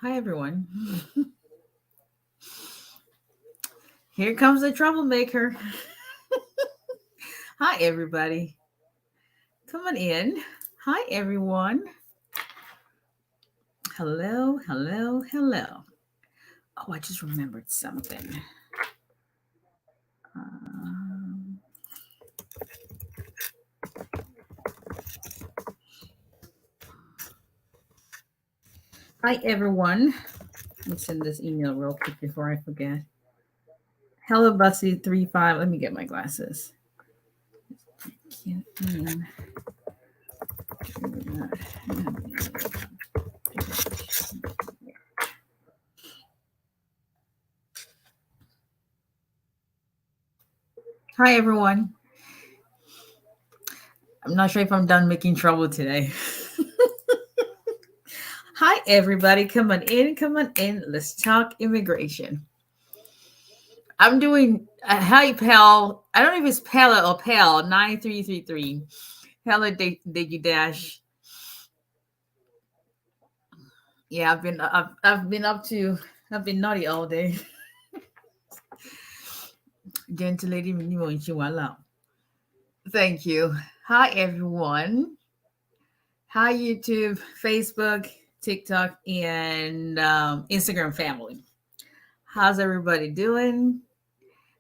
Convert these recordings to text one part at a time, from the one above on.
Hi, everyone. Here comes the troublemaker. Hi, everybody. Come on in. Hi, everyone. Hello, hello, hello. Oh, I just remembered something. Um, Hi, everyone. Let me send this email real quick before I forget. Hello, Bussy35. Let me get my glasses. Can't even do that. Hi, everyone. I'm not sure if I'm done making trouble today. Hi, everybody. Come on in. Come on in. Let's talk immigration. I'm doing hi, pal. I don't know if it's Pella or Pal 9333. Pella Diggy Dash. Yeah, I've been up to I've been naughty all day. Gentle lady Minimo Chihuahua. Thank you. Hi, everyone. Hi, YouTube, Facebook, TikTok, and Instagram family. How's everybody doing?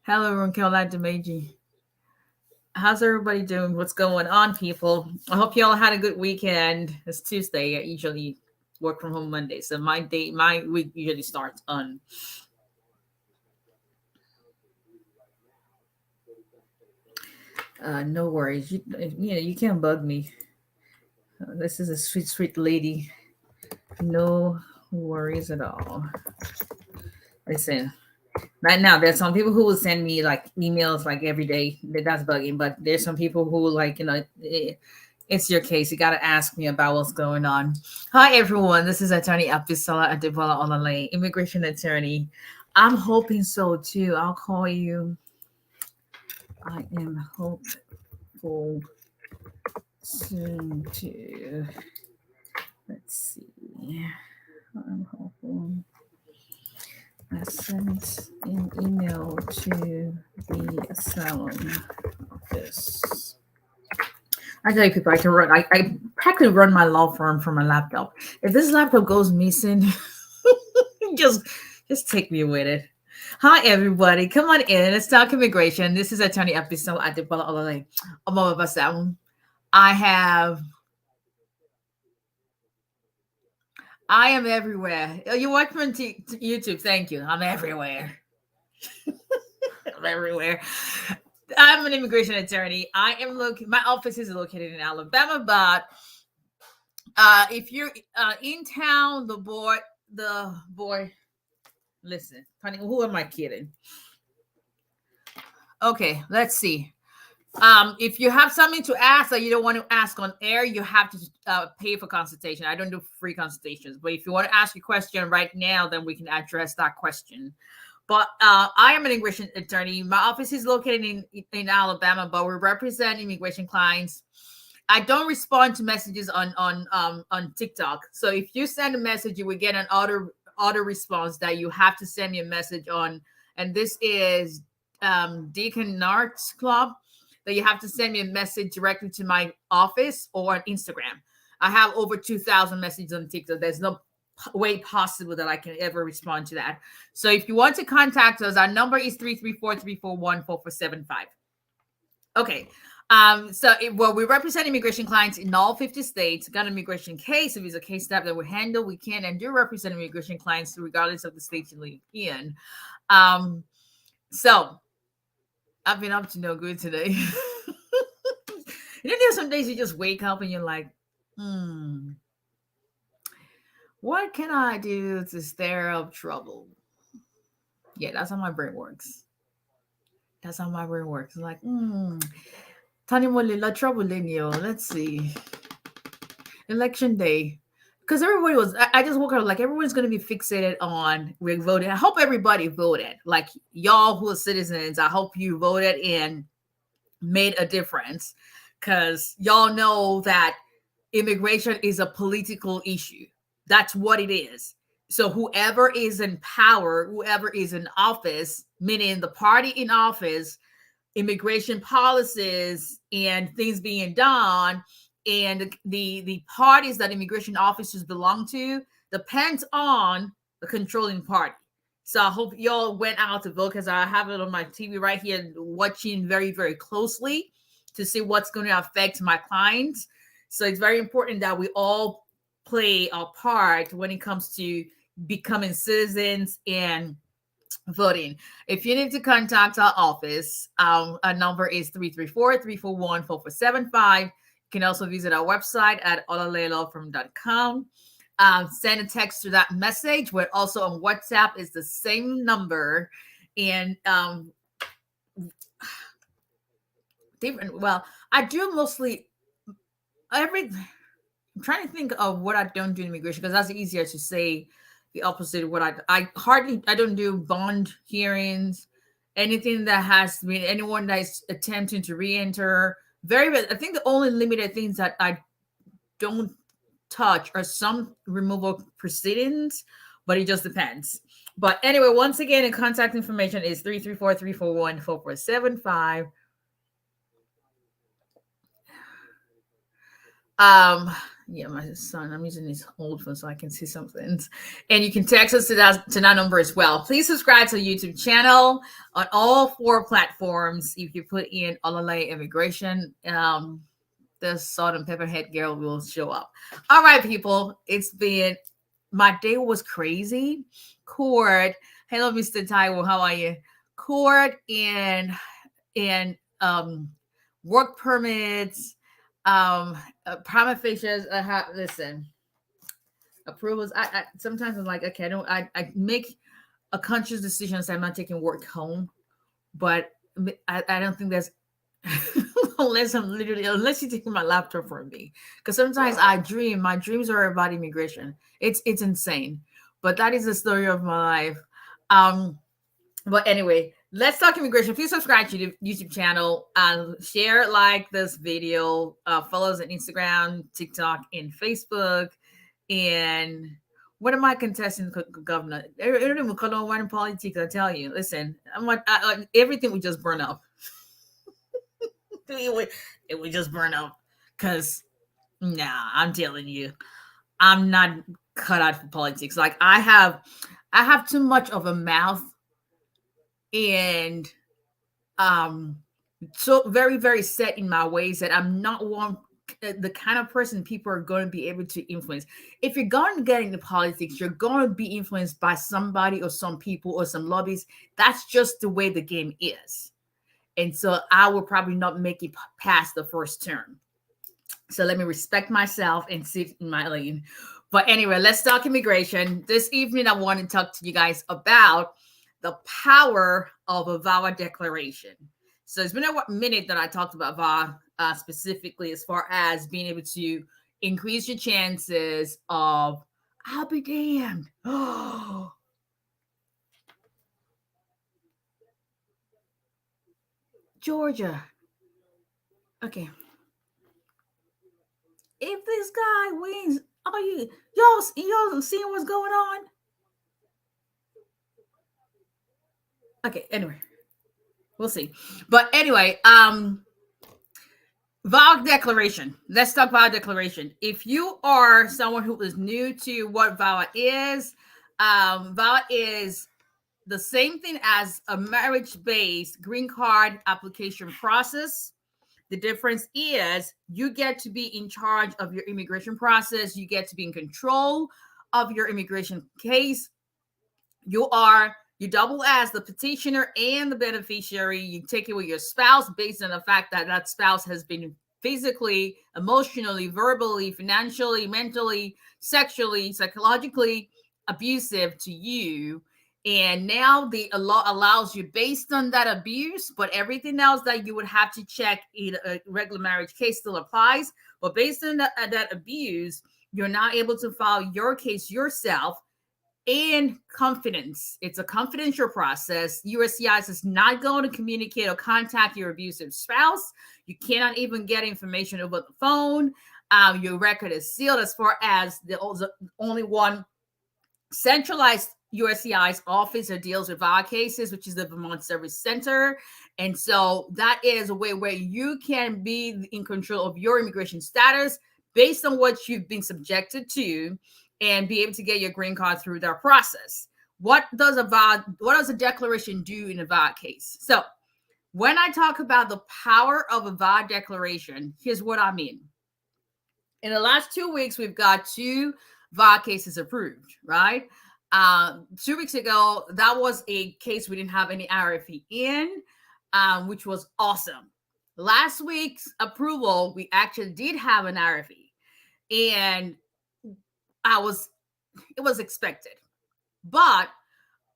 Hello, 𝒊𝒎𝒎𝒊𝒈𝒓𝒂𝒏𝒕. How's everybody doing? What's going on, people? I hope you all had a good weekend. It's Tuesday. I usually work from home Monday, so my week usually starts on. No worries. You can't bug me. This is a sweet, sweet lady. No worries at all. Listen, right now there's some people who will send me like emails like every day. That's bugging, but there's some people who like it's your case. You got to ask me about what's going on. Hi, everyone. This is Attorney 𝒊𝒎𝒎𝒊𝒈𝒓𝒂𝒏𝒕, immigration attorney. I'm hoping so too. I'll call you. I am hopeful soon to. Let's see. I'm hopeful. I sent an email to the asylum office. I tell you, people, I can run. I practically run my law firm from my laptop. If this laptop goes missing, just take me with it. Hi, everybody. Come on in. Let's talk immigration. This is Attorney 𝒊𝒎𝒎𝒊𝒈𝒓𝒂𝒏𝒕. I am everywhere. Oh, you watch me on YouTube. Thank you. I'm everywhere. I'm everywhere. I'm an immigration attorney. My office is located in Alabama, but if you're in town, the boy, listen, honey, who am I kidding? Okay, let's see. If you have something to ask that you don't want to ask on air, you have to pay for consultation. I don't do free consultations, but if you want to ask a question right now, then we can address that question. But I am an immigration attorney. My office is located in Alabama, but we represent immigration clients. I don't respond to messages on TikTok. So if you send a message, you will get an auto response that you have to send me a message on. And this is 𝒊𝒎𝒎𝒊𝒈𝒓𝒂𝒏𝒕, that you have to send me a message directly to my office or on Instagram. I have over 2,000 messages on TikTok. There's no way possible that I can ever respond to that. So if you want to contact us, our number is 334-341-4475. Okay. We represent immigration clients in all 50 states. Got an immigration case. If it's a case that we handle, we can and do represent immigration clients regardless of the state you live in. So I've been up to no good today. There's some days you just wake up and you're like, what can I do to stir up trouble? Yeah, that's how my brain works. That's how my brain works. I'm like, Tani Molila trouble in you. Let's see. Election day. Because everybody was, I just woke up like everyone's going to be fixated on we voted. I hope everybody voted. Like y'all who are citizens, I hope you voted and made a difference. Because y'all know that immigration is a political issue. That's what it is. So whoever is in power, whoever is in office, meaning the party in office, immigration policies and things being done, and the parties that immigration officers belong to depends on the controlling party. So I hope y'all went out to vote, because I have it on my TV right here, watching very, very closely to see what's going to affect my clients. So it's very important that we all play our part when it comes to becoming citizens and voting. If you need to contact our office, our number is 334-341-4475. You can also visit our website at olalayelawfirm.com. Send a text to that message. We're also on WhatsApp, is the same number. And different. Well, I do mostly I'm trying to think of what I don't do in immigration, because that's easier to say the opposite of what I don't do bond hearings, anything that has been anyone that is attempting to re-enter. I think the only limited things that I don't touch are some removal proceedings, but it just depends. But anyway, once again, the contact information is 334-341-4475. Yeah, my son, I'm using his old phone so I can see some things. And you can text us to that number as well. Please subscribe to the YouTube channel on all 4 platforms. If you put in Olaleye Immigration, the salt and pepper head girl will show up. All right, people. My day was crazy. Court. Hello, Mr. Taiwo. How are you? Court and work permits, prima facie. Listen, approvals. I sometimes I'm like, okay, I make a conscious decision, so I'm not taking work home, but I don't think that's unless you're taking my laptop from me, because sometimes I dream. My dreams are about immigration. It's insane, but that is the story of my life. But anyway, let's talk immigration. Please subscribe to the YouTube channel and share, like this video. Follow us on Instagram, TikTok, and Facebook. And what am I contesting governor? Everything we call on one politics. I tell you, listen, everything would just burn up. it would just burn up, because I'm telling you, I'm not cut out for politics. Like I have too much of a mouth, and so very, very set in my ways that I'm not the kind of person people are going to be able to influence. If you're going to get into politics, you're going to be influenced by somebody or some people or some lobbies. That's just the way the game is. And so I will probably not make it past the first term. So let me respect myself and sit in my lane. But anyway, let's talk immigration. This evening, I want to talk to you guys about the power of a VAWA declaration. So it's been a minute that I talked about VAWA specifically, as far as being able to increase your chances of, I'll be damned. Oh, Georgia. Okay. If this guy wins, are y'all seeing what's going on? Okay, anyway. We'll see. But anyway, VAWA declaration. Let's talk VAWA declaration. If you are someone who is new to what VAWA is the same thing as a marriage-based green card application process. The difference is you get to be in charge of your immigration process. You get to be in control of your immigration case. You double as the petitioner and the beneficiary. You take it with your spouse based on the fact that that spouse has been physically, emotionally, verbally, financially, mentally, sexually, psychologically abusive to you. And now the law allows you, based on that abuse, but everything else that you would have to check in a regular marriage case still applies. But based on that abuse, you're not able to file your case yourself in confidence. It's a confidential process. USCIS is not going to communicate or contact your abusive spouse. You cannot even get information over the phone. Your record is sealed, as far as the only one centralized USCI's office that deals with VAWA cases, which is the Vermont Service Center. And so that is a way where you can be in control of your immigration status based on what you've been subjected to and be able to get your green card through their process. What does a declaration do in a VAWA case? So when I talk about the power of a VAWA declaration, here's what I mean. In the last 2 weeks, we've got 2 VAWA cases approved, right? 2 weeks ago, that was a case we didn't have any RFE in, which was awesome. Last week's approval, we actually did have an RFE, and it was expected. But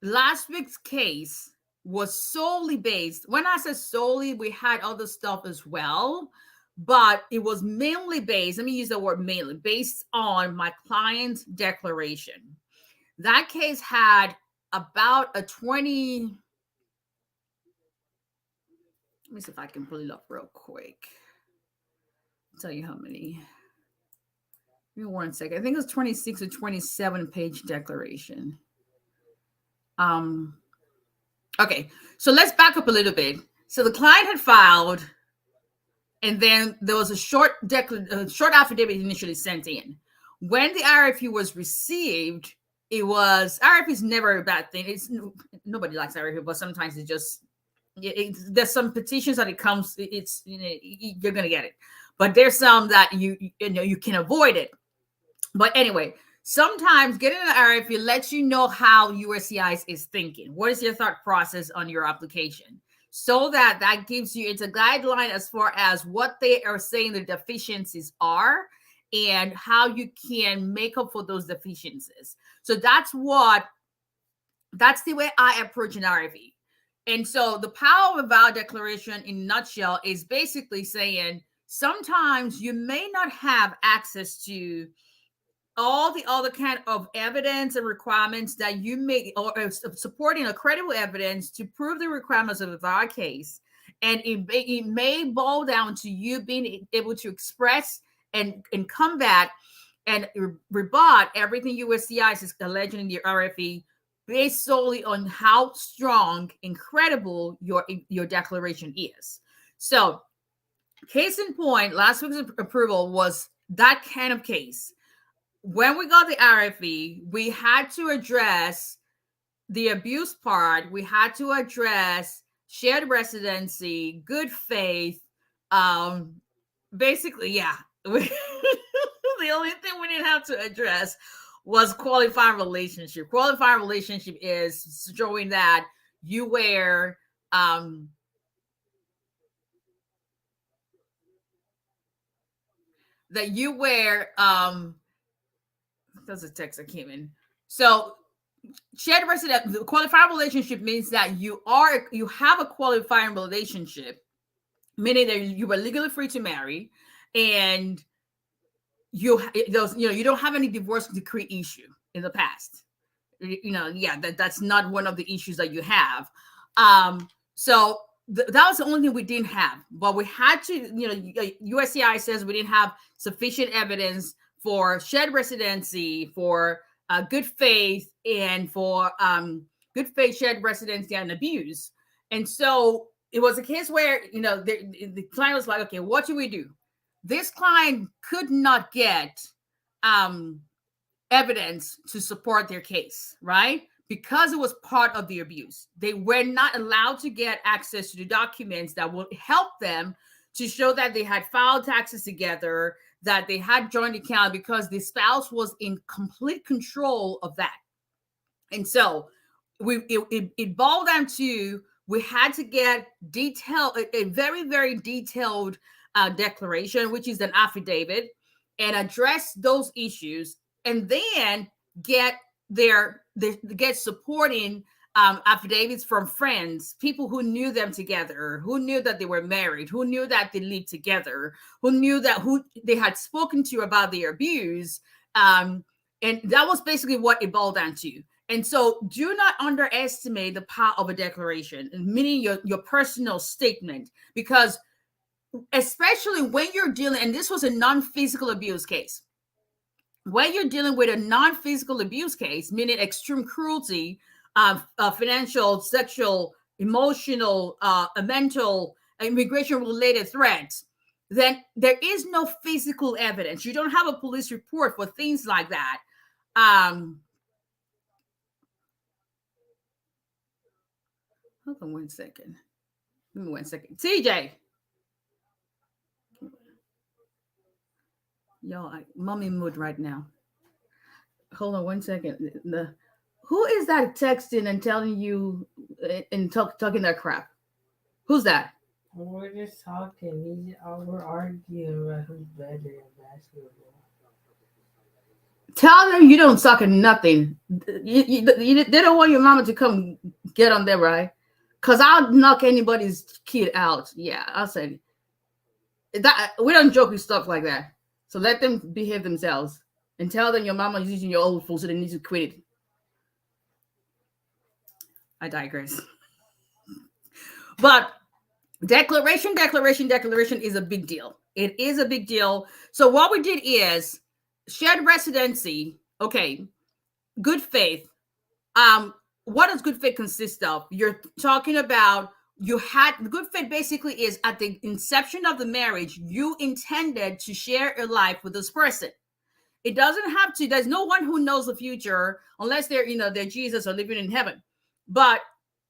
last week's case was solely based. When I said solely, we had other stuff as well, but it was mainly based, let me use the word mainly, based on my client's declaration. That case had about a 20, let me see if I can pull it up real quick. I'll tell you how many. Give me 1 second. I think it was 26 or 27 page declaration. Okay, so let's back up a little bit. So the client had filed, and then there was a short affidavit initially sent in. When the RFE was received, RFE is never a bad thing. Nobody likes RFE, but sometimes it just, there's some petitions that it comes, you're gonna get it. But there's some that you can avoid it. But anyway, sometimes getting an RFE lets you know how USCIS is thinking. What is your thought process on your application? So that gives you, it's a guideline as far as what they are saying the deficiencies are and how you can make up for those deficiencies. So that's the way I approach an RFE. And so the power of a VAWA declaration in a nutshell is basically saying sometimes you may not have access to all the other kind of evidence and requirements that you make, or supporting a credible evidence to prove the requirements of a VAWA case. And it may boil down to you being able to express and combat and rebut everything USCIS is alleging in the RFE based solely on how strong and credible your declaration is. So case in point, last week's approval was that kind of case. When we got the RFE, we had to address the abuse part. We had to address shared residency, good faith. Basically, yeah. The only thing we didn't have to address was qualifying relationship. Qualifying relationship is showing that you were that's a text that came in. So shared resident, the qualifying relationship means that you have a qualifying relationship, meaning that you were legally free to marry, and you don't have any divorce decree issue in the past. That's not one of the issues that you have. So that was the only thing we didn't have, but we had to, USCI says we didn't have sufficient evidence for shared residency, for good faith, and for good faith, shared residency, and abuse. And so it was a case where, the client was like, okay, what do we do? This client could not get evidence to support their case, right? Because it was part of the abuse. They were not allowed to get access to the documents that would help them to show that they had filed taxes together, that they had joint account, because the spouse was in complete control of that. And so it boiled down to, we had to get a very, very detailed declaration, which is an affidavit, and address those issues, and then get supporting affidavits from friends, people who knew them together, who knew that they were married, who knew that they lived together, who they had spoken to about their abuse. And that was basically what it boiled down to. And so do not underestimate the power of a declaration, meaning your personal statement, because especially when you're dealing, and this was a non-physical abuse case. when you're dealing with a non-physical abuse case, meaning extreme cruelty, financial, sexual, emotional, mental, immigration-related threats, then there is no physical evidence. You don't have a police report for things like that. Hold on 1 second. Give me 1 second. TJ. Yo, mommy mood right now. Hold on 1 second. Who is that texting and telling you and talking that crap? Who's that? We're just talking. We're arguing about who's better at basketball. Tell them you don't suck at nothing. They don't want your mama to come get on there, right? Because I'll knock anybody's kid out. Yeah, I'll say that. We don't joke with stuff like that. So let them behave themselves and tell them your mama is using your old phone, so they need to quit it. I digress. But declaration is a big deal. It is a big deal. So what we did is shared residency. Okay, good faith. What does good faith consist of? You're talking about good faith basically is at the inception of the marriage, you intended to share a life with this person. It doesn't have to, there's no one who knows the future unless they're Jesus or living in heaven. But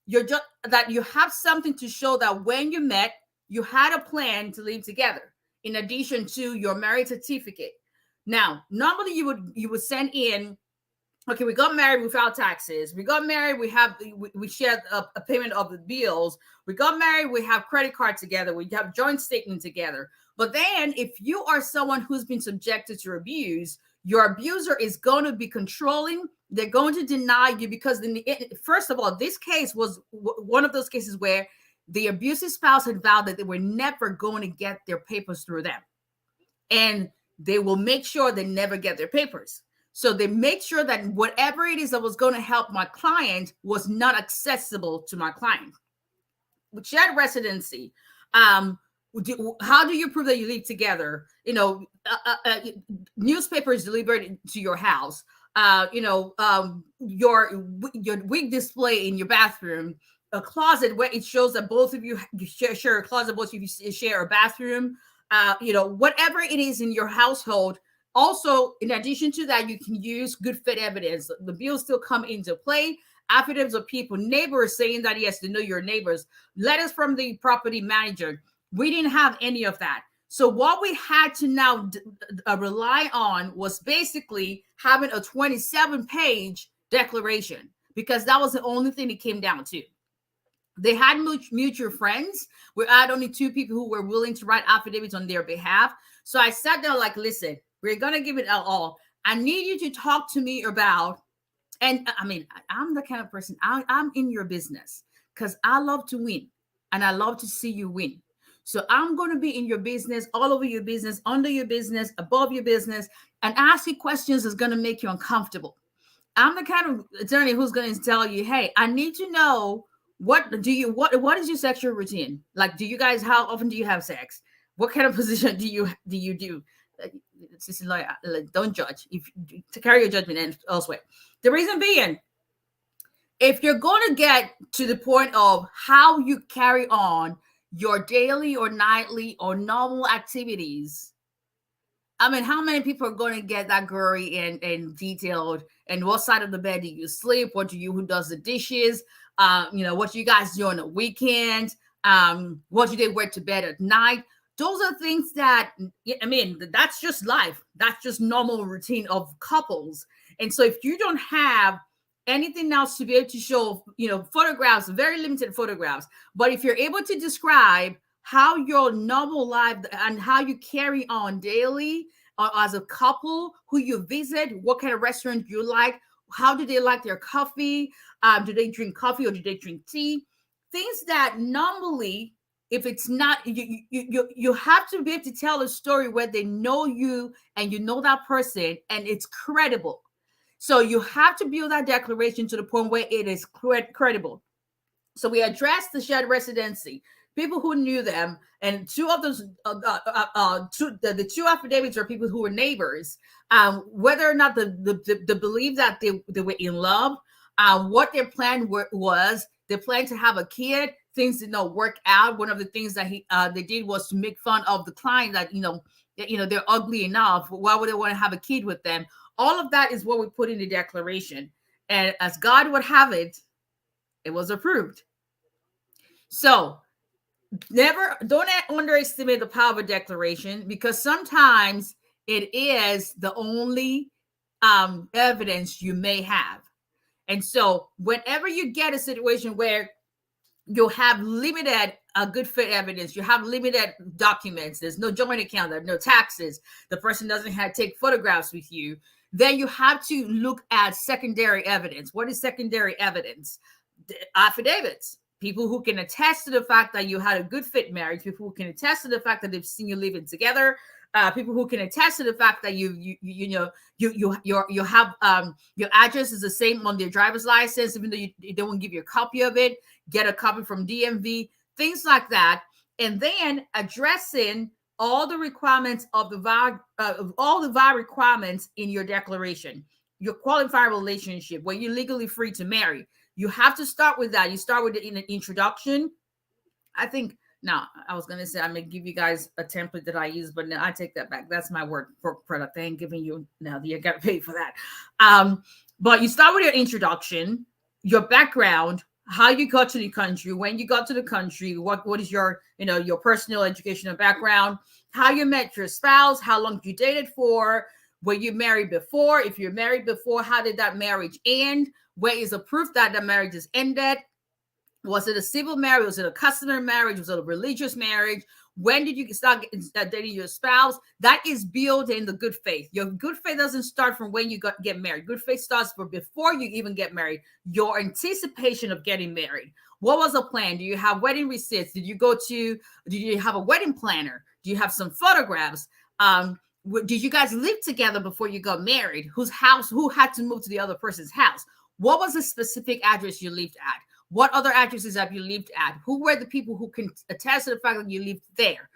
you're just that you have something to show that when you met, you had a plan to live together in addition to your marriage certificate. Now, normally you would send in, okay, we got married without taxes. We got married, we shared a payment of the bills. We got married, we have credit card together. We have joint statement together. But then if you are someone who's been subjected to abuse, your abuser is going to be controlling. They're going to deny you because first of all, this case was one of those cases where the abusive spouse had vowed that they were never going to get their papers through them. And they will make sure they never get their papers. So they make sure that whatever it is that was going to help my client was not accessible to my client. With shared residency, how do you prove that you live together? Newspapers delivered to your house. Your wig display in your bathroom, a closet where it shows that both of you share a closet, both of you share a bathroom. Whatever it is in your household. Also, in addition to that, you can use good faith evidence. The bills still come into play. Affidavits of people, neighbors saying that, yes, they know your neighbors. Letters from the property manager. We didn't have any of that. So what we had to now rely on was basically having a 27-page declaration, because that was the only thing it came down to. They had mutual friends. We had only 2 people who were willing to write affidavits on their behalf. So I sat there like, listen, we're going to give it all. I need you to talk to me about, and I mean, I'm the kind of person, I'm in your business because I love to win and I love to see you win. So I'm going to be in your business, all over your business, under your business, above your business, and ask you questions that's going to make you uncomfortable. I'm the kind of attorney who's going to tell you, hey, I need to know what is your sexual routine? Like, how often do you have sex? What kind of position do you do? Sister lawyer, don't judge. If to carry your judgment elsewhere. The reason being, if you're going to get to the point of how you carry on your daily or nightly or normal activities, I mean, how many people are going to get that gory and detailed? And what side of the bed do you sleep? Who does the dishes? What do you guys do on the weekend? What do they wear to bed at night? Those are things that, I mean, that's just life. That's just normal routine of couples. And so if you don't have anything else to be able to show, photographs, very limited photographs, but if you're able to describe how your normal life and how you carry on daily as a couple, who you visit, what kind of restaurant you like, how do they like their coffee? Do they drink coffee or do they drink tea? Things that normally, if it's not, you have to be able to tell a story where they know you and you know that person and it's credible. So you have to build that declaration to the point where it is credible. So we addressed the shared residency. people who knew them, and two of those, the two affidavits are people who were neighbors. Whether or not the believe that they were in love, what their plan was, they planned to have a kid. Things did not work out. One of the things that they did was to make fun of the client, that they're ugly enough. Why would they want to have a kid with them? All of that is what we put in the declaration, and as God would have it, it was approved. So don't underestimate the power of a declaration, because sometimes it is the only evidence you may have. And so whenever you get a situation where you have limited good faith evidence, you have limited documents, there's no joint account, there's no taxes, the person doesn't have to take photographs with you, then you have to look at secondary evidence. What is secondary evidence? The affidavits. People who can attest to the fact that you had a good fit marriage, people who can attest to the fact that they've seen you living together, people who can attest to the fact that you have your address is the same on their driver's license, even though they won't give you a copy of it. Get a copy from DMV, things like that, and then addressing all the requirements of the VAWA requirements in your declaration. Your qualifying relationship, where you're legally free to marry. You have to start with that. You start with it in an introduction. I think, now, I was going to say I'm going to give you guys a template that I use, but no, I take that back. That's my word for product. I ain't giving you, now you got to pay for that. But you start with your introduction, your background, how you got to the country, when you got to the country, what is your, your personal educational background, how you met your spouse, how long you dated for, were you married before? If you're married before, how did that marriage end? Where is the proof that the marriage is ended? Was it a civil marriage? Was it a customary marriage? Was it a religious marriage? When did you start dating your spouse? That is built in the good faith. Your good faith doesn't start from when you get married. Good faith starts from before you even get married. Your anticipation of getting married. What was the plan? Do you have wedding receipts? Did you have a wedding planner? Do you have some photographs? Did you guys live together before you got married? Who had to move to the other person's house? What was the specific address you lived at? What other addresses have you lived at? Who were the people who can attest to the fact that you lived there?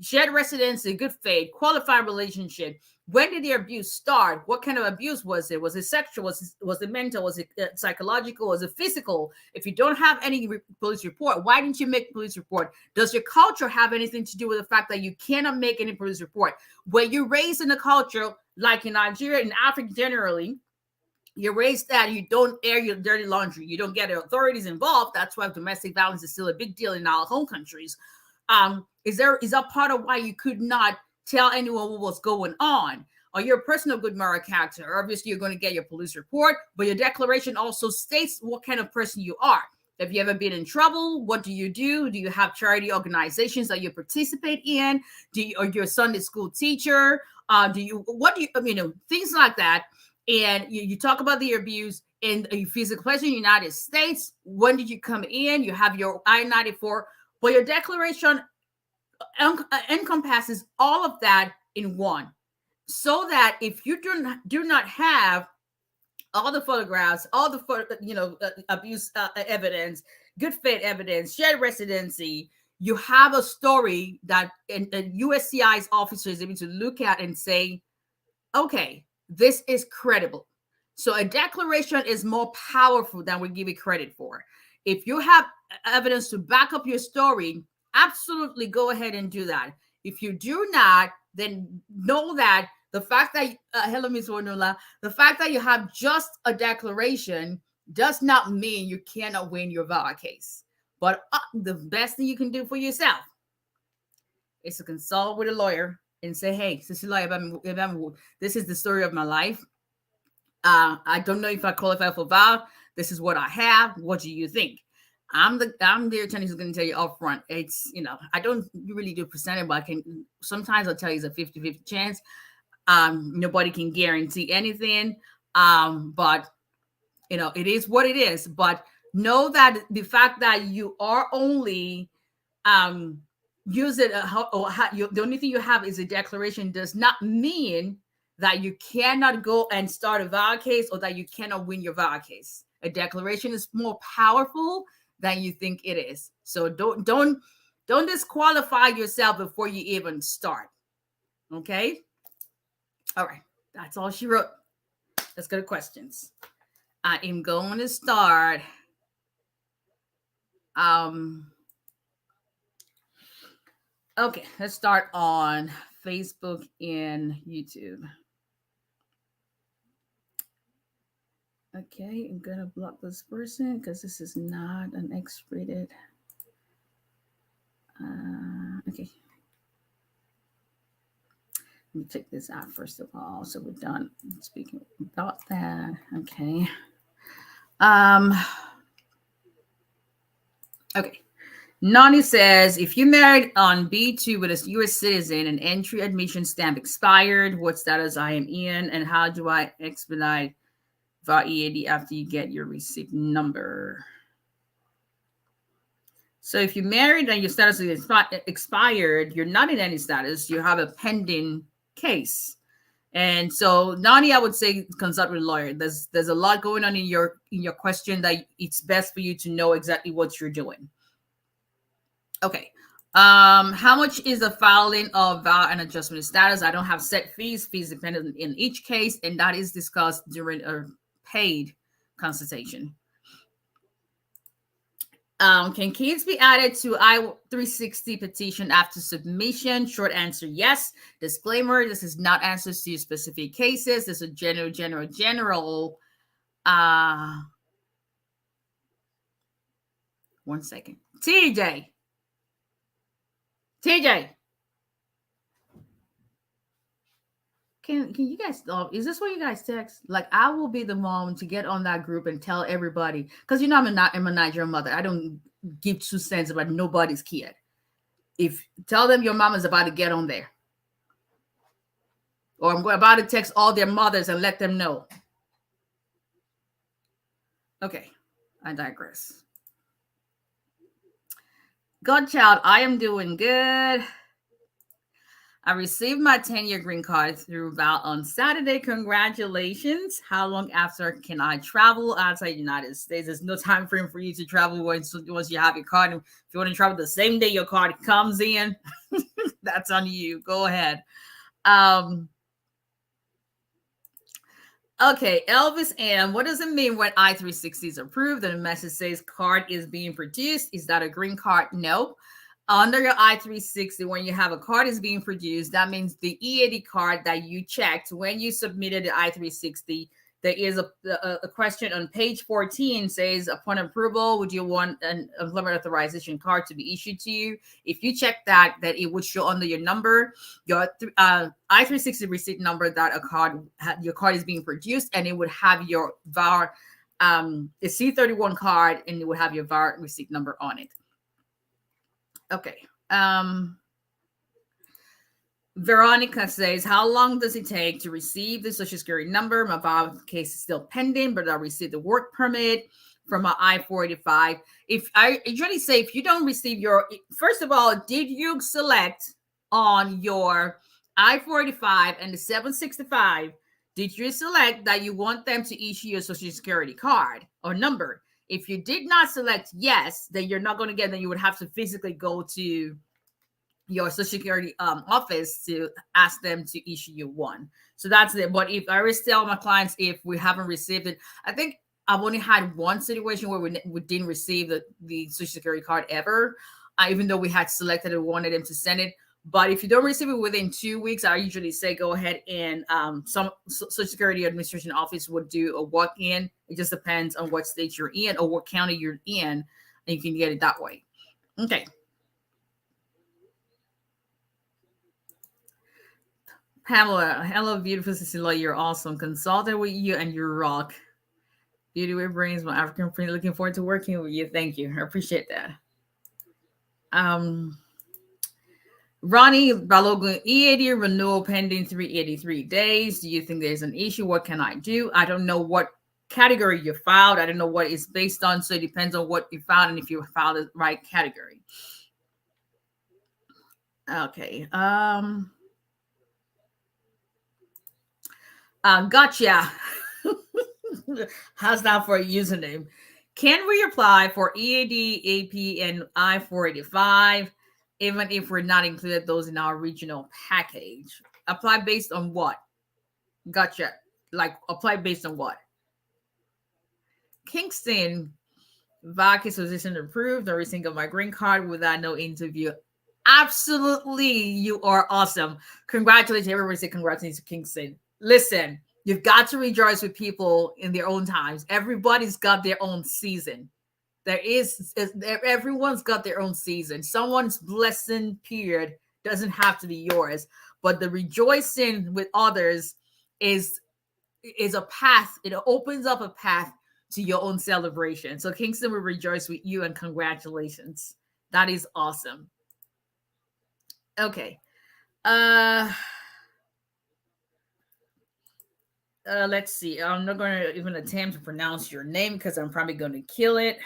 Shared residency, good faith, qualified relationship. When did the abuse start? What kind of abuse was it? Was it sexual? Was it mental? Was it psychological? Was it physical? If you don't have any police report, why didn't you make a police report? Does your culture have anything to do with the fact that you cannot make any police report? Were you raised in a culture like in Nigeria and Africa generally? You're raised that you don't air your dirty laundry. You don't get the authorities involved. That's why domestic violence is still a big deal in our home countries. Is that part of why you could not tell anyone what was going on? Or you're a person of good moral character? Obviously, you're going to get your police report, but your declaration also states what kind of person you are. Have you ever been in trouble? What do you do? Do you have charity organizations that you participate in? Are you a Sunday school teacher? Things like that. And you talk about the abuse in a physical place in the United States. When did you come in? You have your I-94, but your declaration encompasses all of that in one. So that if you do not have all the photographs, all the abuse evidence, good faith evidence, shared residency, you have a story that USCIS officer is able to look at and say, okay, this is credible. So a declaration is more powerful than we give it credit for. If you have evidence to back up your story, absolutely go ahead and do that. If you do not, then know that the fact that hello, Ms. Wonula, the fact that you have just a declaration does not mean you cannot win your VAWA case. But the best thing you can do for yourself is to consult with a lawyer and say, hey, Cecilia, this is the story of my life. I don't know if I qualify for VAWA. This is what I have. What do you think? I'm the attorney who's going to tell you up front. It's, I don't really do percentage, but sometimes I'll tell you it's a 50-50 chance. Nobody can guarantee anything. But it is what it is. But know that the fact that you are only use it the only thing you have is a declaration does not mean that you cannot go and start a VAWA case or that you cannot win your VAWA case. A declaration is more powerful than you think it is. So don't Don't disqualify yourself before you even start. Okay? All right. That's all she wrote. Let's go to questions. I am going to start. Okay, let's start on Facebook and YouTube. Okay, I'm gonna block this person because this is not an X-rated. Okay. Let me check this out first of all. So we're done speaking about that. Okay. Okay. Nani says, if you married on B2 with a U.S. citizen and entry admission stamp expired, what status I am in, and how do I expedite via EAD after you get your receipt number? So if you married and your status is expired, you're not in any status. You have a pending case. And so, Nani, I would say consult with a lawyer. There's a lot going on in your question that it's best for you to know exactly what you're doing. Okay. How much is the filing of VAWA and adjustment status? I don't have set fees. Fees dependent in each case, and that is discussed during a paid consultation. Can kids be added to I-360 petition after submission? Short answer, yes. Disclaimer, this is not answers to specific cases. This is a general. 1 second. TJ. Can you guys, is this what you guys text? Like, I will be the mom to get on that group and tell everybody, because you know I'm a Nigerian mother. I don't give 2 cents about nobody's kid. If tell them your mom is about to get on there, or I'm about to text all their mothers and let them know. Okay, I digress. Godchild, I am doing good. I received my 10-year green card through VAWA on Saturday. Congratulations. How long after can I travel outside the United States? There's no time frame for you to travel once you have your card. If you want to travel the same day your card comes in, that's on you. Go ahead. Okay, Elvis M. What does it mean when I-360 is approved and the message says card is being produced? Is that a green card? No. Under your I-360, when you have a card is being produced, that means the EAD card that you checked when you submitted the I-360, there is a question on page 14 says, upon approval, would you want an employment authorization card to be issued to you? If you check that it would show under your number, your I-360 receipt number that your card is being produced, and it would have your VAWA, the C31 card, and it would have your VAWA receipt number on it. Okay. Veronica says, how long does it take to receive the Social Security number? My VAWA case is still pending, but I received the work permit from my I-485. If I usually say, if you don't receive your, first of all, did you select on your I-485 and the 765, did you select that you want them to issue your Social Security card or number? If you did not select yes, then you're not going to get, then you would have to physically go to your Social Security office to ask them to issue you one. So that's it. But if I always tell my clients, if we haven't received it, I think I've only had one situation where we didn't receive the Social Security card ever, even though we had selected and wanted them to send it. But if you don't receive it within 2 weeks, I usually say go ahead and some Social Security Administration office would do a walk-in. It just depends on what state you're in or what county you're in, and you can get it that way. Okay. Pamela, hello, beautiful Cecilia. You're awesome. Consulted with you and you rock. Beauty with brains, my African friend. Looking forward to working with you. Thank you. I appreciate that. Ronnie Balogun, EAD renewal pending 383 days. Do you think there's an issue? What can I do? I don't know what category you filed. I don't know what it's based on. So it depends on what you filed and if you filed the right category. Okay. Gotcha. How's that for a username? Can we apply for EAD, AP, and I-485? even if we're not included those in our regional package. Apply based on what? Gotcha. Like apply based on what? Kingston, Vaca's position approved, or single my green card without no interview. Absolutely, you are awesome. Congratulations, everybody say congratulations to Kingston. Listen, you've got to rejoice with people in their own times. Everybody's got their own season. Everyone's got their own season. Someone's blessing period doesn't have to be yours, but the rejoicing with others is a path. It opens up a path to your own celebration. So Kingston will rejoice with you and congratulations. That is awesome. Okay. Let's see. I'm not going to even attempt to pronounce your name because I'm probably going to kill it.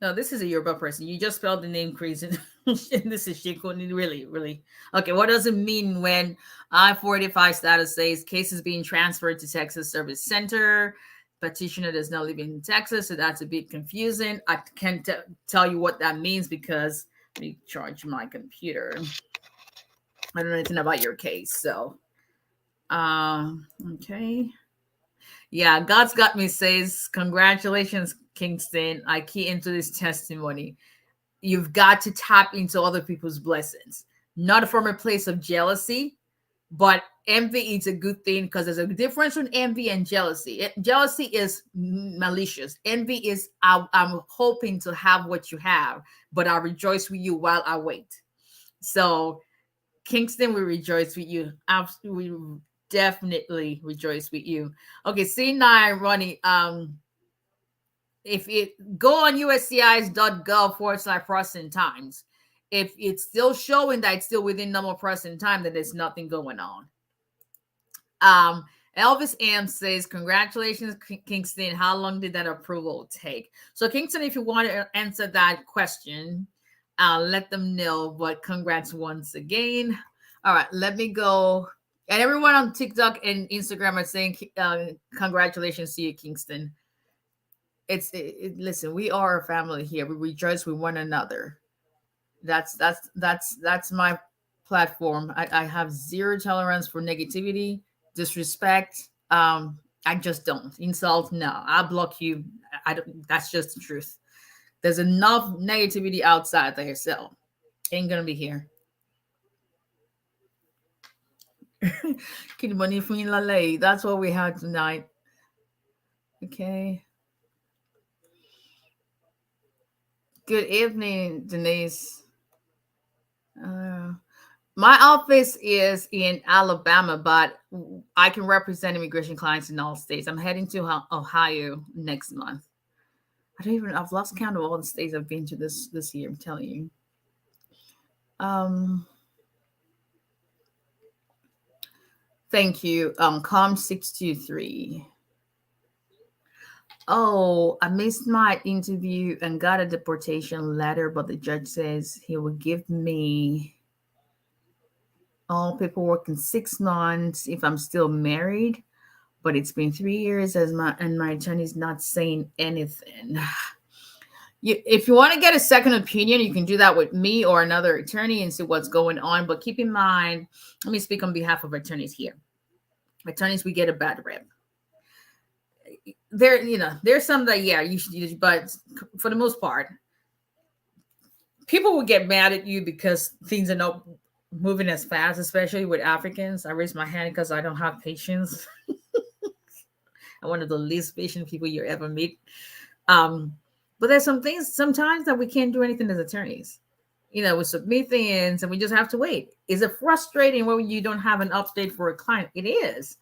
No, this is a Yoruba person. You just spelled the name crazy. This is Shiko. Really, really. Okay, what does it mean when I-485 status says case is being transferred to Texas Service Center? Petitioner does not live in Texas, so that's a bit confusing. I can't tell you what that means because let me charge my computer. I don't know anything about your case, so okay. Yeah, God's Got Me says, congratulations, Kingston. I key into this testimony. You've got to tap into other people's blessings, not from a place of jealousy, but envy is a good thing because there's a difference between envy and jealousy. Jealousy is malicious. Envy is, I'm hoping to have what you have, but I rejoice with you while I wait. So Kingston, we rejoice with you. Absolutely, we definitely rejoice with you. Okay, C9 Ronnie. If it go on uscis.gov/processing times, if it's still showing that it's still within normal processing time, then there's nothing going on. Elvis M says, congratulations, Kingston. How long did that approval take? So Kingston, if you want to answer that question, let them know. But congrats once again. All right, let me go. And everyone on TikTok and Instagram are saying congratulations to you, Kingston. Listen, we are a family here. We rejoice with one another. That's my platform. I have zero tolerance for negativity, disrespect. I just don't insult. No, I block you. I don't. That's just the truth. There's enough negativity outside there, so ain't gonna be here. That's what we had tonight. Okay. Good evening, Denise. My office is in Alabama, but I can represent immigration clients in all states. I'm heading to Ohio next month. I've lost count of all the states I've been to this year. I'm telling you. Thank you. Com623. Oh, I missed my interview and got a deportation letter, but the judge says he will give me all paperwork in 6 months if I'm still married. But it's been 3 years and my attorney's not saying anything. If you want to get a second opinion, you can do that with me or another attorney and see what's going on. But keep in mind, let me speak on behalf of attorneys here. Attorneys, we get a bad rep. There's some that, yeah, you should use, but for the most part, people will get mad at you because things are not moving as fast, especially with Africans. I raise my hand because I don't have patience. I'm one of the least patient people you ever meet. But there's some things sometimes that we can't do anything as attorneys. We submit things and we just have to wait. Is it frustrating when you don't have an update for a client? It is.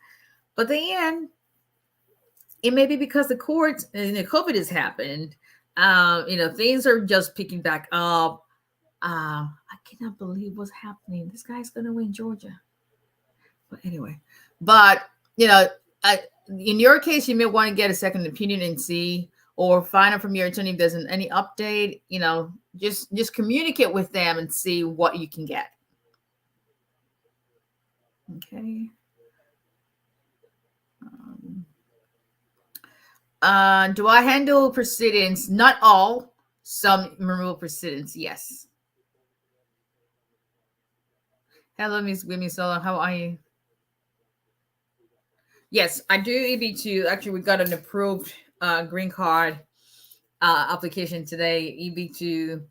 But then it may be because the court, COVID has happened. Things are just picking back up. I cannot believe what's happening. This guy's going to win Georgia. But anyway, in your case, you may want to get a second opinion and see, or find out from your attorney if there's any update. Just communicate with them and see what you can get. Okay. Do I handle proceedings? Not all. some removal proceedings. Yes. Hello, Miss Wimisola. How are you? Yes, I do EB2. Actually, we got an approved green card application today. EB2.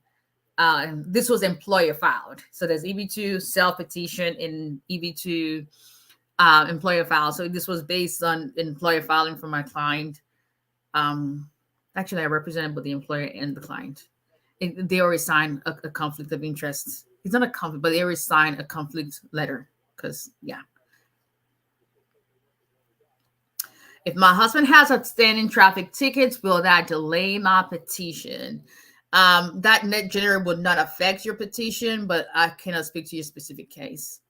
This was employer filed. So there's EB2 self petition and EB2 employer file. So this was based on employer filing for my client. Actually, I represented both the employer and the client. They already signed a conflict of interest. It's not a conflict, but they already signed a conflict letter. Because, yeah. If my husband has outstanding traffic tickets, will that delay my petition? That net generator would not affect your petition, but I cannot speak to your specific case.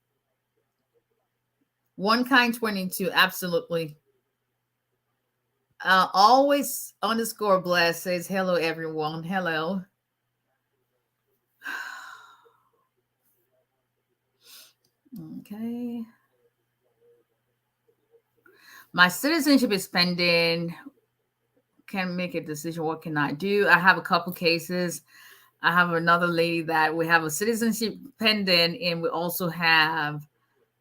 One kind 22, absolutely. Always underscore bless says hello everyone. Hello. Okay. My citizenship is pending. Can't make a decision. What can I do? I have a couple cases. I have another lady that we have a citizenship pending, and we also have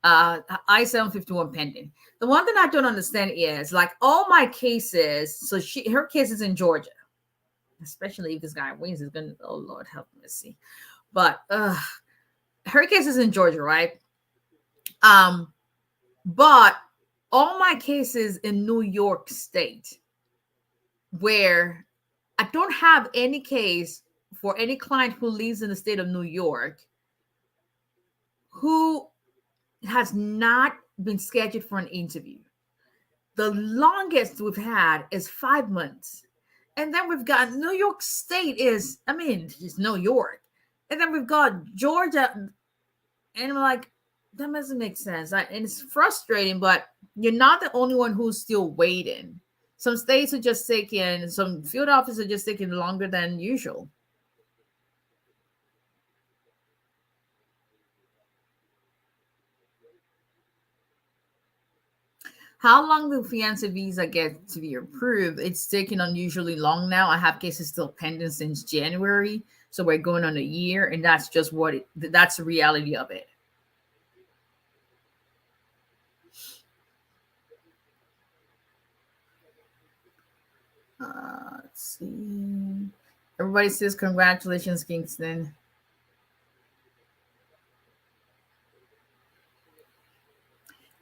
I-751 pending. The one thing I don't understand is like all my cases. So her case is in Georgia, especially if this guy wins. Is gonna. Oh Lord, help me see. But her case is in Georgia, right? But all my cases in New York State, where I don't have any case for any client who lives in the state of New York who has not been scheduled for an interview. The longest we've had is 5 months. And then we've got New York State it's New York. And then we've got Georgia. And I'm like, that doesn't make sense. And it's frustrating, but you're not the only one who's still waiting. Some states are just taking, some field offices are just taking longer than usual. How long do fiancé visa get to be approved? It's taking unusually long now. I have cases still pending since January. So we're going on a year, and that's just that's the reality of it. Let's see. Everybody says congratulations, Kingston.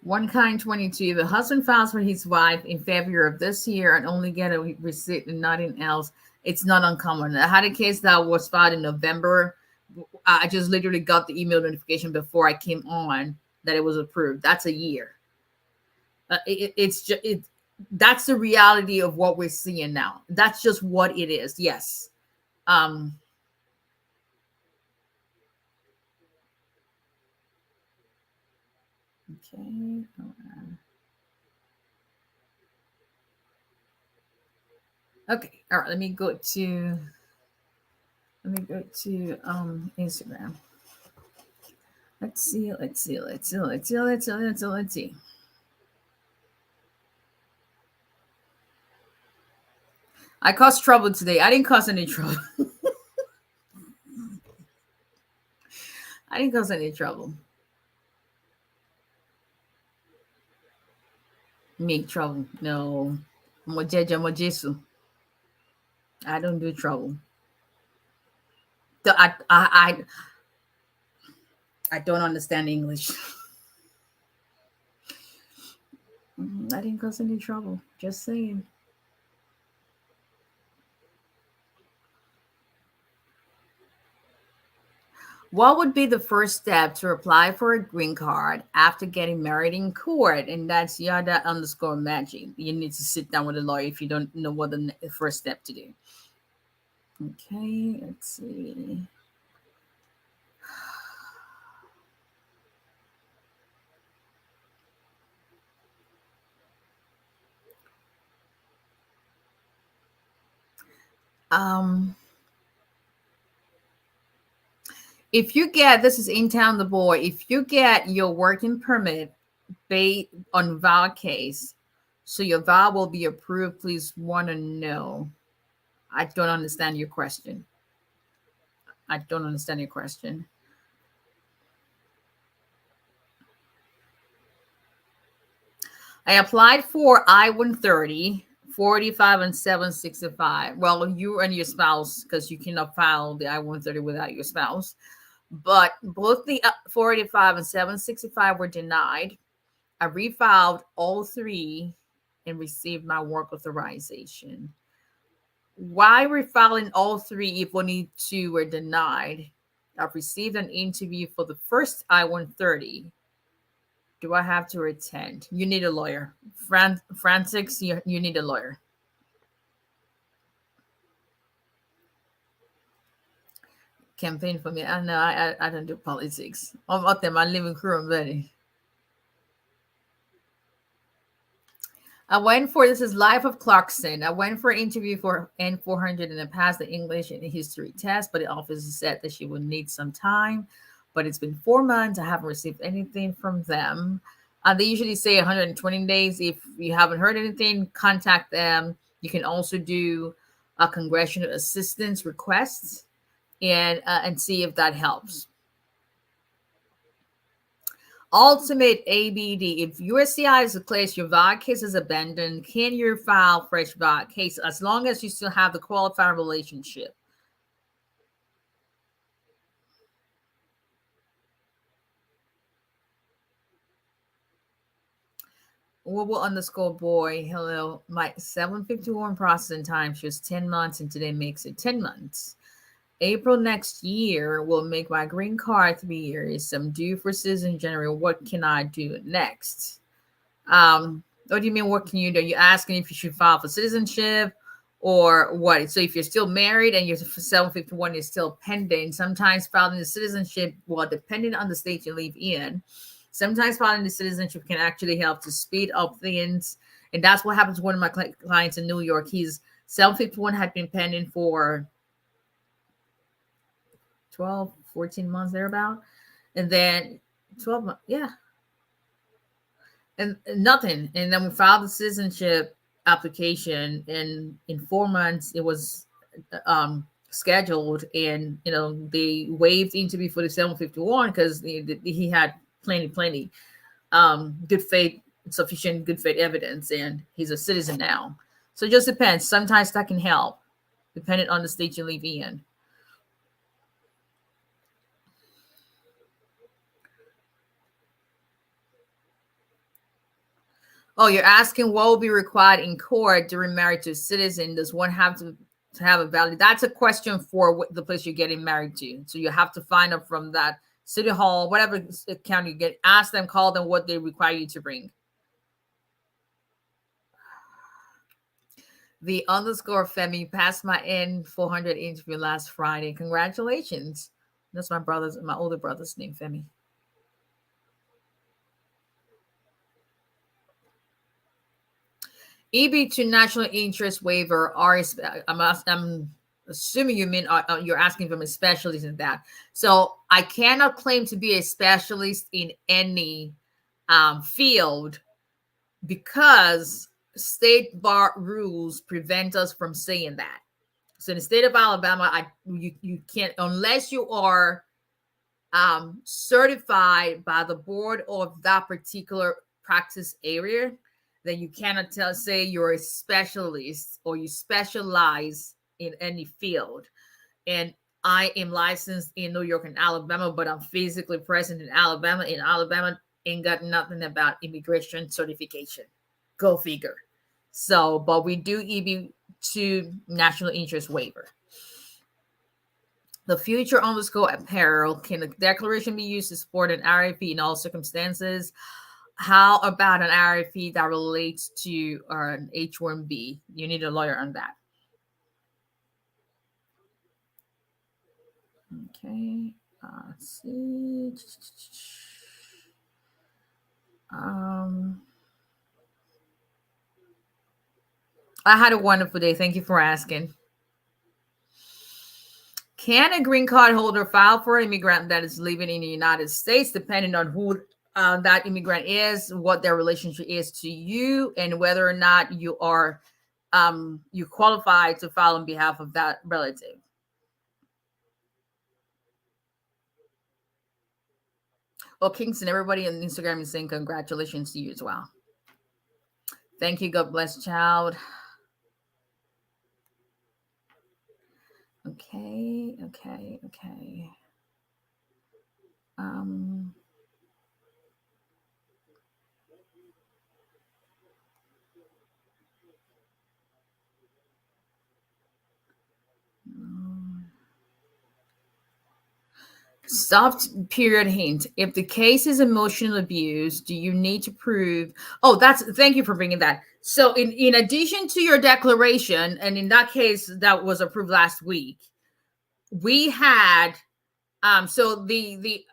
One kind 22. The husband files for his wife in February of this year and only get a receipt and nothing else. It's not uncommon. I had a case that was filed in November. I just literally got the email notification before I came on that it was approved. That's a year. That's the reality of what we're seeing now. That's just what it is. Yes. Okay. Okay. All right. Let me go to Instagram. Let's see. I caused trouble today. I didn't cause any trouble. I didn't cause any trouble. Make trouble. No. I don't do trouble. I don't understand English. I didn't cause any trouble. Just saying. What would be the first step to apply for a green card after getting married in court? And that's yada underscore magic. You need to sit down with a lawyer if you don't know what the first step to do. Okay, let's see. If you get, this is in town the boy, if you get your working permit based on Vawa case, so your Vawa will be approved, please want to know. I don't understand your question. I don't understand your question. I applied for I-130, 45, and 765. Well, you and your spouse, because you cannot file the I-130 without your spouse. But both the 485 and 765 were denied. I refiled all three and received my work authorization. Why refiling all three if only two were denied? I've received an interview for the first I-130. Do I have to attend? You need a lawyer. Frantics, you need a lawyer. Campaign for me. I know I don't do politics. I'm out there, my living crew, I'm ready. I went for, this is Life of Clarkson. I went for an interview for N400 and I passed the English and the history test, but the officer said that she would need some time. But it's been 4 months. I haven't received anything from them. They usually say 120 days. If you haven't heard anything, contact them. You can also do a congressional assistance request and see if that helps. Ultimate ABD. If USCIS declares your VAWA case is abandoned, can you file fresh VAWA case as long as you still have the qualified relationship? _boy. Hello. My 751 processing time shows 10 months and today makes it 10 months. April next year will make my green card 3 years. I'm due for citizen January. What can I do next? What do you mean, what can you do? You're asking if you should file for citizenship or what? So if you're still married and your 751 is still pending, sometimes filing the citizenship, well, depending on the state you live in, sometimes filing the citizenship can actually help to speed up things. And that's what happened to one of my clients in New York. His 751 had been pending for 12, 14 months thereabout. And then 12 months, yeah. And nothing. And then we filed the citizenship application, and in 4 months it was scheduled, and they waived interview for the 751 because he had plenty good faith, sufficient good faith evidence, and he's a citizen now. So it just depends. Sometimes that can help, depending on the state you live in. Oh, you're asking what will be required in court during marriage to a citizen? Does one have to have a valid? That's a question for the place you're getting married to. So you have to find out from that city hall, whatever county you get. Ask them, call them what they require you to bring. The _Femi passed my N400 interview last Friday. Congratulations. That's my older brother's name, Femi. EB2 national interest waiver are, I'm assuming you mean you're asking from a specialist in that. So I cannot claim to be a specialist in any field because state bar rules prevent us from saying that. So in the state of Alabama, you can't, unless you are certified by the board of that particular practice area, then you cannot say you're a specialist or you specialize in any field. And I am licensed in New York and Alabama, but I'm physically present in Alabama. In Alabama, ain't got nothing about immigration certification. Go figure. So, but we do EB2 national interest waiver. The future _apparel. Can the declaration be used to support an RFP in all circumstances? How about an RFP that relates to an H-1B? You need a lawyer on that. Okay. Let's see. I had a wonderful day. Thank you for asking. Can a green card holder file for an immigrant that is living in the United States, depending on who that immigrant is, what their relationship is to you, and whether or not you are you qualify to file on behalf of that relative? Oh, Kingston, everybody on Instagram is saying congratulations to you as well. Thank you. God bless, child. Okay. Um, Soft period hint. If the case is emotional abuse, do you need to prove? Oh, thank you for bringing that. So, in addition to your declaration, and in that case that was approved last week, we had so the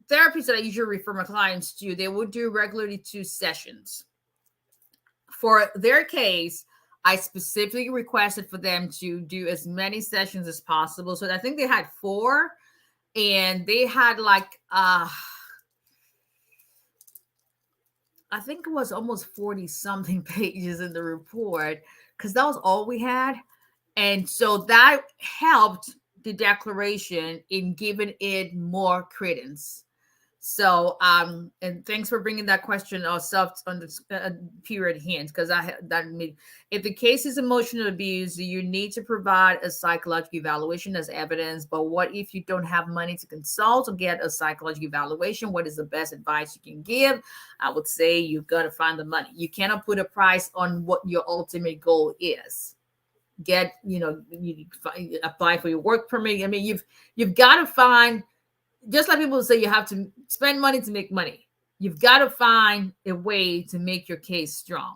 therapists that I usually refer my clients to, they would do regularly 2 sessions. For their case, I specifically requested for them to do as many sessions as possible. So I think they had 4, and they had like I think it was almost 40 something pages in the report, because that was all we had. And so that helped the declaration in giving it more credence. So, and thanks for bringing that question of soft on the period hint, because if the case is emotional abuse, you need to provide a psychological evaluation as evidence. But what if you don't have money to consult or get a psychological evaluation? What is the best advice you can give? I would say you've got to find the money. You cannot put a price on what your ultimate goal is. You apply for your work permit. I mean, you've got to find. Just like people say, you have to spend money to make money. You've got to find a way to make your case strong.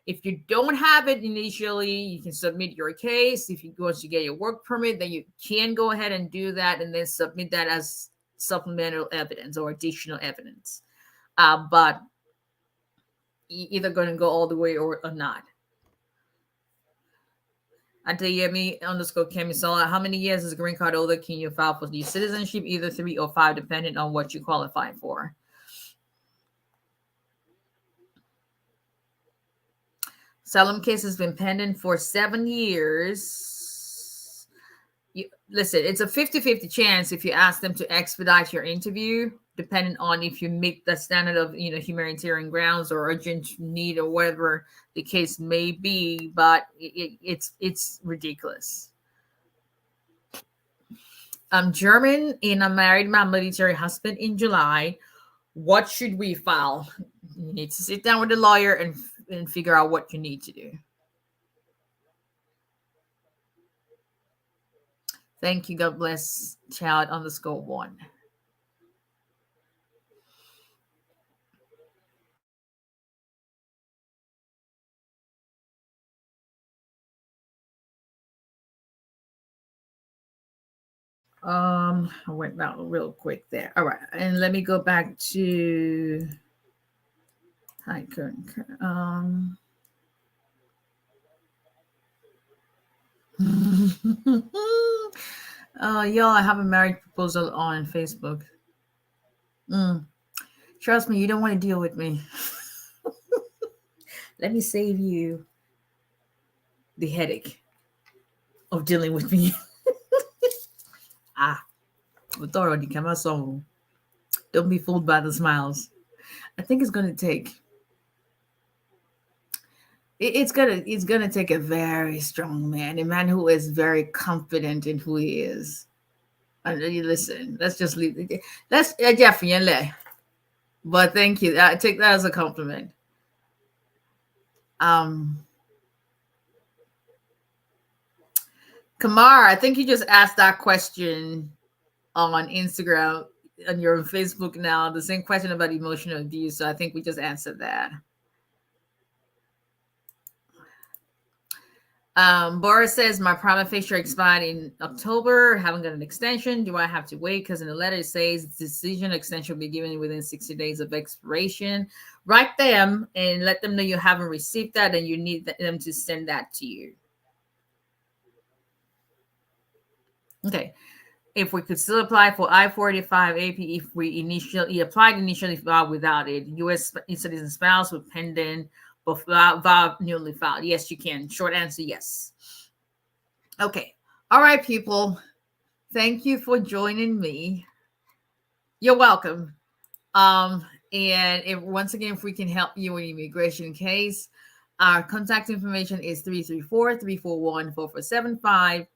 If you don't have it initially, you can submit your case. If you once you get your work permit, then you can go ahead and do that, and then submit that as supplemental evidence or additional evidence. But either going to go all the way or not. @𝐸𝐸_𝐸𝐸_𝐸𝐸. How many years as a green card holder can you file for the citizenship? Either 3 or 5, depending on what you qualify for. Asylum case has been pending for 7 years. Listen, it's a 50-50 chance if you ask them to expedite your interview, depending on if you meet the standard of humanitarian grounds or urgent need or whatever the case may be. But it's ridiculous. I'm German and I married my military husband in July. What should we file? You need to sit down with the lawyer and figure out what you need to do. Thank you. God bless, child_1. I went down real quick there. All right, and let me go back to hi, Kern. Y'all, I have a marriage proposal on Facebook. Trust me, you don't want to deal with me. Let me save you the headache of dealing with me. Don't be fooled by the smiles. I think it's going to take. It's gonna take a very strong man, a man who is very confident in who he is. And listen, let's just leave it. Let's definitely. But thank you. I take that as a compliment. Kamar, I think you just asked that question on Instagram, on your Facebook now, the same question about emotional abuse. So I think we just answered that. Boris says my prima facie expired in October. Haven't got an extension. Do I have to wait? Because in the letter it says decision extension will be given within 60 days of expiration. Write them and let them know you haven't received that and you need them to send that to you. Okay. If we could still apply for I-45 AP if we applied initially filed without it, U.S. citizen spouse with pending but Vawa newly filed. Yes, you can. Short answer, yes. Okay. All right, people. Thank you for joining me. You're welcome. And if once again, if we can help you in immigration case, our contact information is 334-341-4475.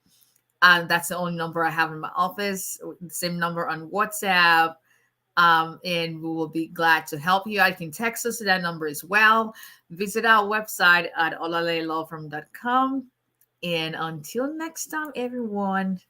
That's the only number I have in my office. The same number on WhatsApp. And we will be glad to help you. I can text us to that number as well. Visit our website at olalalawfirm.com. And until next time, everyone,